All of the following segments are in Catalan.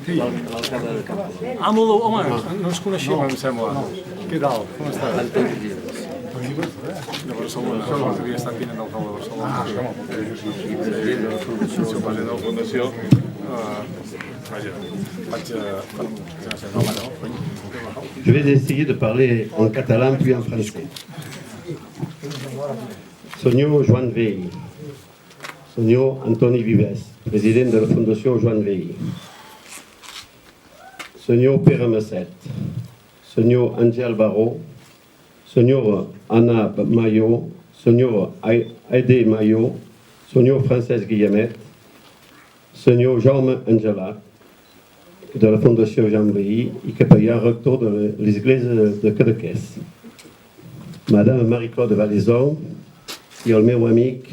l'alcalde de Camprodon. Ah, molt, home, no ens coneixem, em sembla. Què tal? Com estàs? Antoni Vives. De Barcelona, l'altre dia he estat tinent d'alcalde de Barcelona. I president de la Fundació. Soc president de la Fundació. Vaja, vaig Je vais essayer de parler en catalan puis en français. Senyor Joan Vell, senyor Antoni Vives, president de la Fundació Joan Vell, senyor Pere Masset, senyor Àngel Baró, senyor Anna Mayo, senyor Aide Mayo, senyor Francesc Guillemet, senyor Jaume Angelat, de la Fundació Joan Vell i capellà rector de l'Església de Cadaqués, Madame Marie-Claude Valaison i el meu amic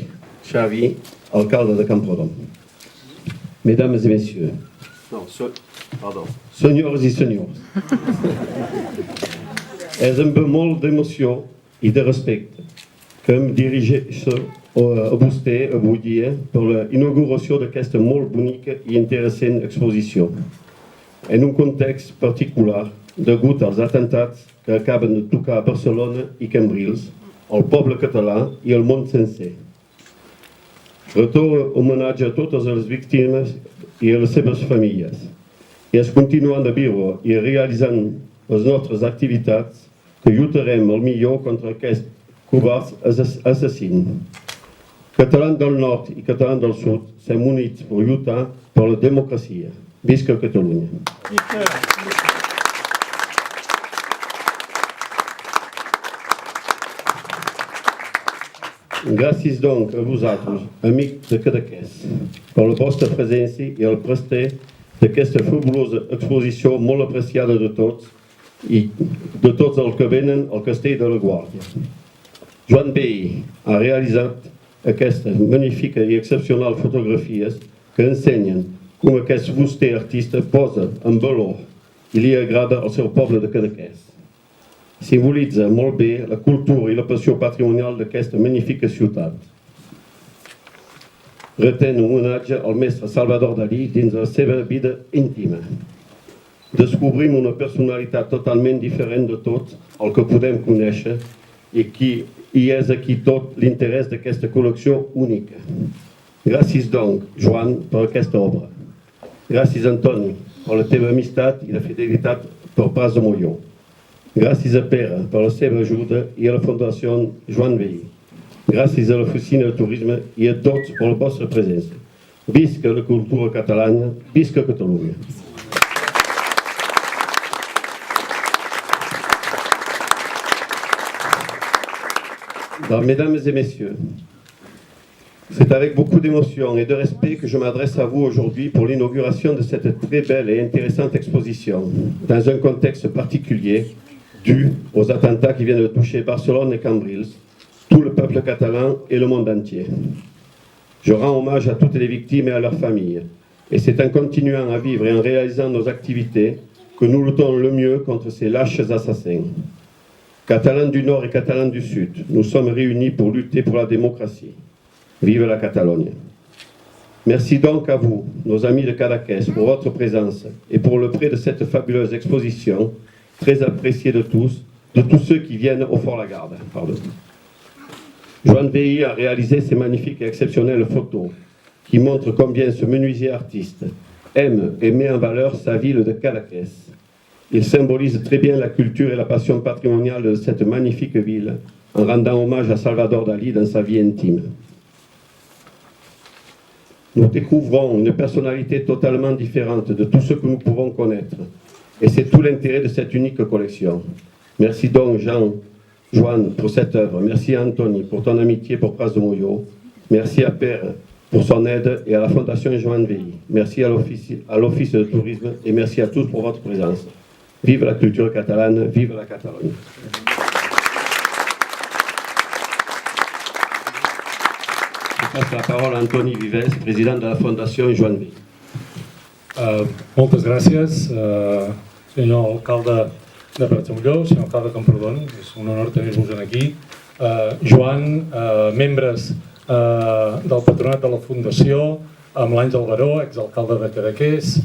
Xavi, alcalde de Camprodon. Mesdames et messieurs, senyors i senyors, és amb molt d'emoció i de respecte que em dirigeixo a vostè avui dia per la inauguració d'aquesta molt bonica i interessant exposició, en un context particular degut als atemptats que acaben de tocar Barcelona i Cambrils, el poble català i el món sencer. Retorn homenatge a totes les víctimes i a les seves famílies. I es continuant de viure i realitzant les nostres activitats que lluitarem el millor contra aquests covards assassins. Catalans del nord i catalans del sud s'hem units per lluitar per la democràcia. Visca Catalunya! Gràcies doncs a vosaltres, amics de Cadaqués, per la vostra presència i el prester d'aquesta fabulosa exposició molt apreciada de tots i de tots els que venen al Castell de la Guàrdia. Joan Vell ha realitzat aquestes magnífiques i excepcionals fotografies que ensenyen com aquest vostè artista posa en valor i li agrada al seu poble de Cadaqués. Simbolitza molt bé la cultura i la passió patrimonial d'aquesta magnífica ciutat. Retén un homenatge al mestre Salvador Dalí dins la seva vida íntima. Descobrim una personalitat totalment diferent de tot el que podem conèixer i és aquí tot l'interès d'aquesta col·lecció única. Gràcies doncs, Joan, per aquesta obra. Gràcies, Antoni, per la teva amistat i la fidelitat per Pras de Molló. Gràcies a Pere per la seva ajuda i a la Fundació Joan Vell. Gràcies a l'Oficina de Turisme i a tots per la vostra presència. Visca la cultura catalana, visca Catalunya. Mesdames et messieurs, c'est avec beaucoup d'émotion et de respect que je m'adresse à vous aujourd'hui pour l'inauguration de cette très belle et intéressante exposition, dans un contexte particulier dû aux attentats qui viennent de toucher Barcelone et Cambrils, tout le peuple catalan et le monde entier. Je rends hommage à toutes les victimes et à leurs familles, et c'est en continuant à vivre et en réalisant nos activités que nous luttons le mieux contre ces lâches assassins. Catalans du Nord et Catalans du Sud, nous sommes réunis pour lutter pour la démocratie. Vive la Catalogne. Merci donc à vous, nos amis de Cadaqués, pour votre présence et pour le prêt de cette fabuleuse exposition, très appréciée de tous ceux qui viennent au Fort-Lagarde. Joan Vell a réalisé ces magnifiques et exceptionnelles photos qui montrent combien ce menuisier artiste aime et met en valeur sa ville de Cadaqués. Il symbolise très bien la culture et la passion patrimoniale de cette magnifique ville en rendant hommage à Salvador Dalí dans sa vie intime. Nous découvrons une personnalité totalement différente de tout ce que nous pouvons connaître. Et c'est tout l'intérêt de cette unique collection. Merci donc Joan pour cette œuvre. Merci à Antoni pour ton amitié pour Pras de Molló. Merci à Pere pour son aide et à la Fondation Joan Vell. Merci à l'Office de Tourisme et merci à tous pour votre présence. Vive la culture catalane, vive la Catalogne. Je passe la parole a Antoni Vives, président de la Fundació Joan Vell. Moltes gràcies, senyor alcalde de Pras de Molló, senyor alcalde de Camprodon, és un honor tenir-vos aquí. Joan, membres del patronat de la Fundació, amb l'Àngel Baró, exalcalde de Cadaqués,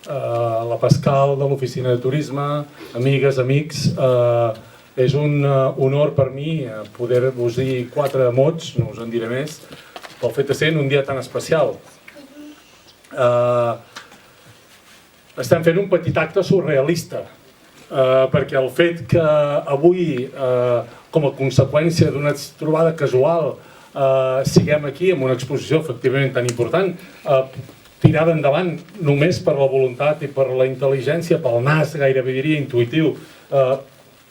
la Pascal de l'Oficina de Turisme, amigues, amics. És un honor per mi poder-vos dir 4 mots, no us en diré més, pel fet de ser un dia tan especial. Estem fent un petit acte surrealista, perquè el fet que avui, com a conseqüència d'una trobada casual, siguem aquí amb una exposició efectivament tan important, tirada endavant només per la voluntat i per la intel·ligència, pel nas, gairebé diria, intuïtiu,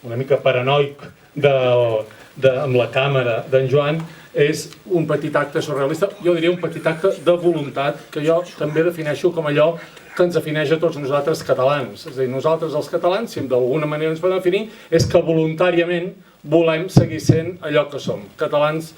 una mica paranoic amb la càmera d'en Joan, és un petit acte surrealista, jo diria un petit acte de voluntat, que jo també defineixo com allò que ens defineix a tots nosaltres catalans. És a dir, nosaltres els catalans, si d'alguna manera ens podem definir, és que voluntàriament volem seguir sent allò que som. Catalans,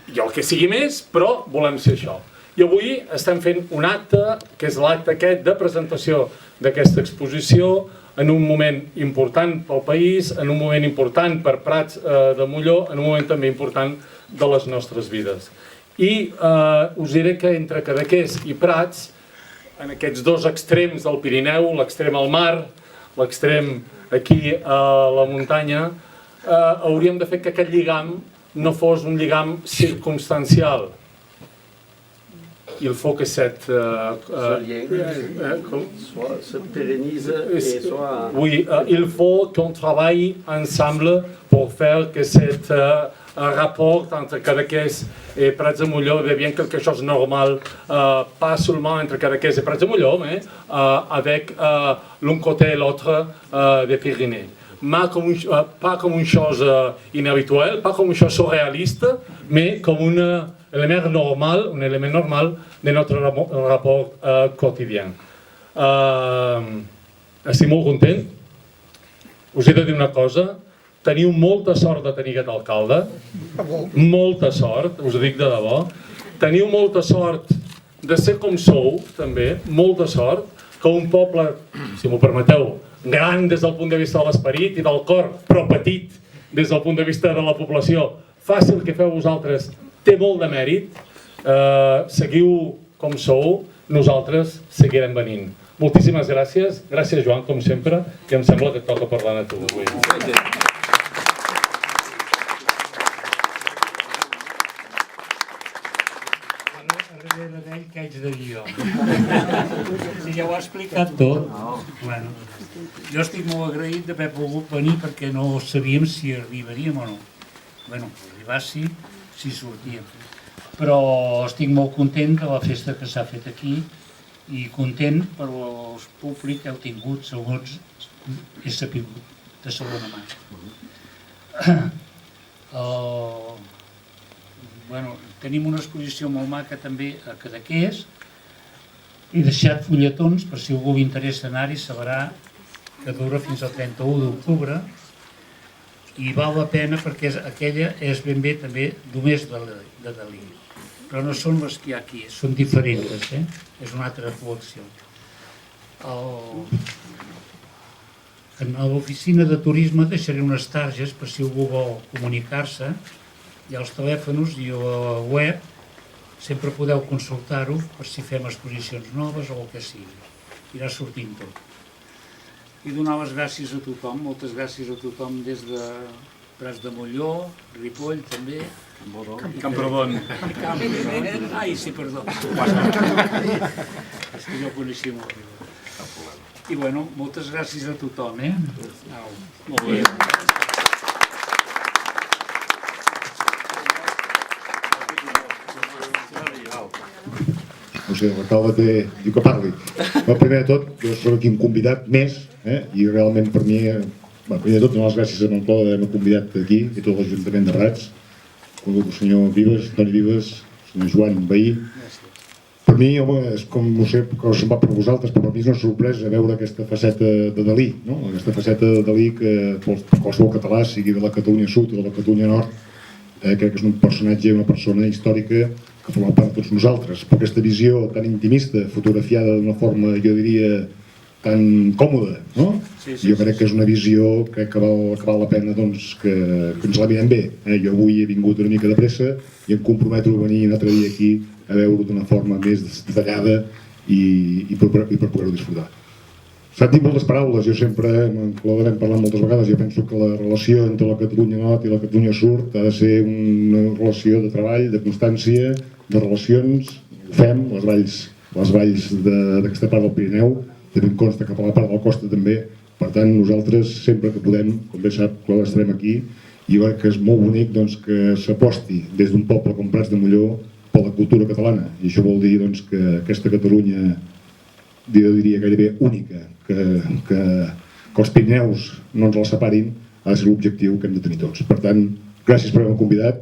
i el que sigui més, però volem ser això. I avui estem fent un acte, que és l'acte aquest de presentació d'aquesta exposició, en un moment important pel país, en un moment important per Prats de Molló, en un moment també important de les nostres vides. I us diré que entre Cadaqués i Prats, en aquests 2 extrems del Pirineu, l'extrem al mar, l'extrem aquí a la muntanya, hauríem de fer que aquest lligam no fos un lligam circumstancial. Il faut que cette se pérennise et soit... Oui, il faut qu'on travaille ensemble pour faire que cet rapport entre Cadaqués et Prats de Molló devienne quelque chose de normal, pas seulement entre Cadaqués et Prats de Molló, mais avec l'un côté et l'autre des Pyrénées. Pas comme une chose inhabituelle, pas comme une chose surréaliste, mais comme un élément normal de notre rapport quotidien. Estic molt content. Us he de dir una cosa. Teniu molta sort de tenir aquest alcalde. Molta sort, us ho dic de debò. Teniu molta sort de ser com sou, també. Molta sort que un poble, si m'ho permeteu, gran des del punt de vista de l'esperit i del cor, però petit des del punt de vista de la població, faci el que feu vosaltres, té molt de mèrit. Seguiu com sou, nosaltres seguirem venint. Moltíssimes gràcies. Gràcies, Joan, com sempre, que em sembla que et toca parlar a tu avui. Darrere d'ell, què haig de dir jo? Si ja ho ha explicat tot. Bueno, jo estic molt agraït d'haver pogut venir perquè no sabíem si arribaríem o no. Bueno, arribar sí, si sortíem. Però estic molt content de la festa que s'ha fet aquí i content per el públic que heu tingut, segons he sabut, de segona mà. Tenim una exposició molt maca també a Cadaqués. He deixat fulletons, per si algú li interessa anar-hi, sabrà que dura fins al 31 d'octubre i val la pena perquè aquella és ben bé també només de Dalí. Però no són les que hi ha aquí, són diferents, és una altra col·lecció. En l'oficina de turisme deixaré unes targes per si algú vol comunicar-se, i als telèfons i a la web sempre podeu consultar-ho per si fem exposicions noves o el que sigui. Irà sortint tot. I donar les gràcies a tothom, moltes gràcies a tothom des de Prats de Molló, Ripoll també, Camprodon. Ai, sí, perdó. És que jo coneixia molt bé. I bueno, moltes gràcies a tothom, Molt bé. No sé, l'alcalde diu que parli. Però primer de tot, jo soc aquí un convidat més, i realment per mi, primer de tot, donar les gràcies a Moncloa d'haver-me convidat aquí i tot l'Ajuntament de Prats, el senyor Vives, Toni Vives, el senyor Joan Bahí. Per mi, home, és com, no sé, com se'n va per vosaltres, però per mi és una sorpresa veure aquesta faceta de Dalí, no? Aquesta faceta de Dalí que qualsevol català, sigui de la Catalunya Sud o de la Catalunya Nord, crec que és un personatge, una persona històrica que forma part de tots nosaltres. Però aquesta visió tan intimista, fotografiada d'una forma, jo diria, tan còmoda, no? Jo crec que és una visió que val la pena que ens la mirem bé. Jo avui he vingut una mica de pressa i em comprometo a venir un altre dia aquí a veure-ho d'una forma més detallada i per poder-ho disfrutar. S'han dit moltes paraules, jo sempre, Claude, hem parlat moltes vegades, jo penso que la relació entre la Catalunya Nord i la Catalunya Sud ha de ser una relació de treball, de constància, de relacions. Ho fem, les valls d'aquesta part del Pirineu, també em consta cap a la part de la costa també. Per tant, nosaltres sempre que podem, com bé sap, Claude, estarem aquí, i jo crec que és molt bonic doncs, que s'aposti des d'un poble com Prats de Molló per la cultura catalana, i això vol dir doncs, que aquesta Catalunya, jo diria gairebé única, que els Pirineus no ens la separin, ha de ser l'objectiu que hem de tenir tots. Per tant, gràcies per haver-me convidat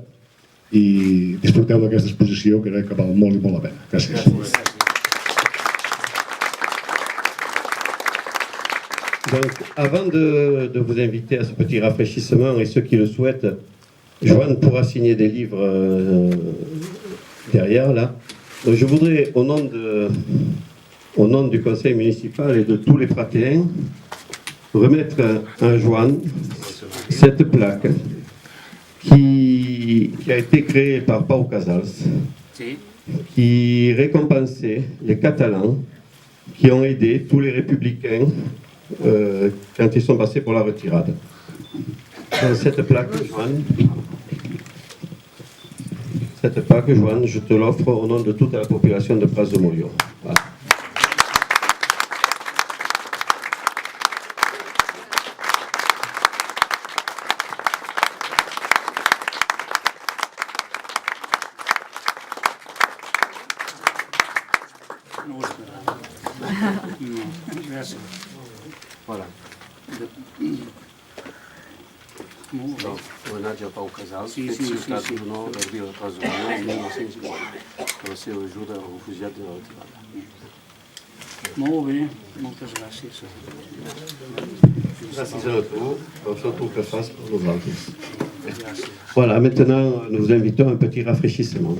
i disfruteu d'aquesta exposició que crec que val molt i molt la pena. Gràcies. Donc, avant de vous inviter à ce petit rafraîchissement, et ceux qui le souhaitent, Joanne pourra signer des livres derrière, là. Donc, je voudrais, au nom du conseil municipal et de tous les pratéens, remettre à Joanne cette plaque qui a été créée par Pau Casals, qui récompensait les Catalans qui ont aidé tous les républicains quand ils sont passés pour la retirade. Donc, cette plaque, Joanne, je te l'offre au nom de toute la population de Prats de Molló. Voilà. Gràcies. Voilà. Homenatge a Pau Casals, fet ciutat d'honor del dia de Prats de Molló el 1950, per la seva ajuda als refugiats de la retirada. Molt bé, moltes gràcies. Gràcies a tu, per tot el que fas per nosaltres. Voilà, maintenant nous vous invitons à un petit rafraîchissement.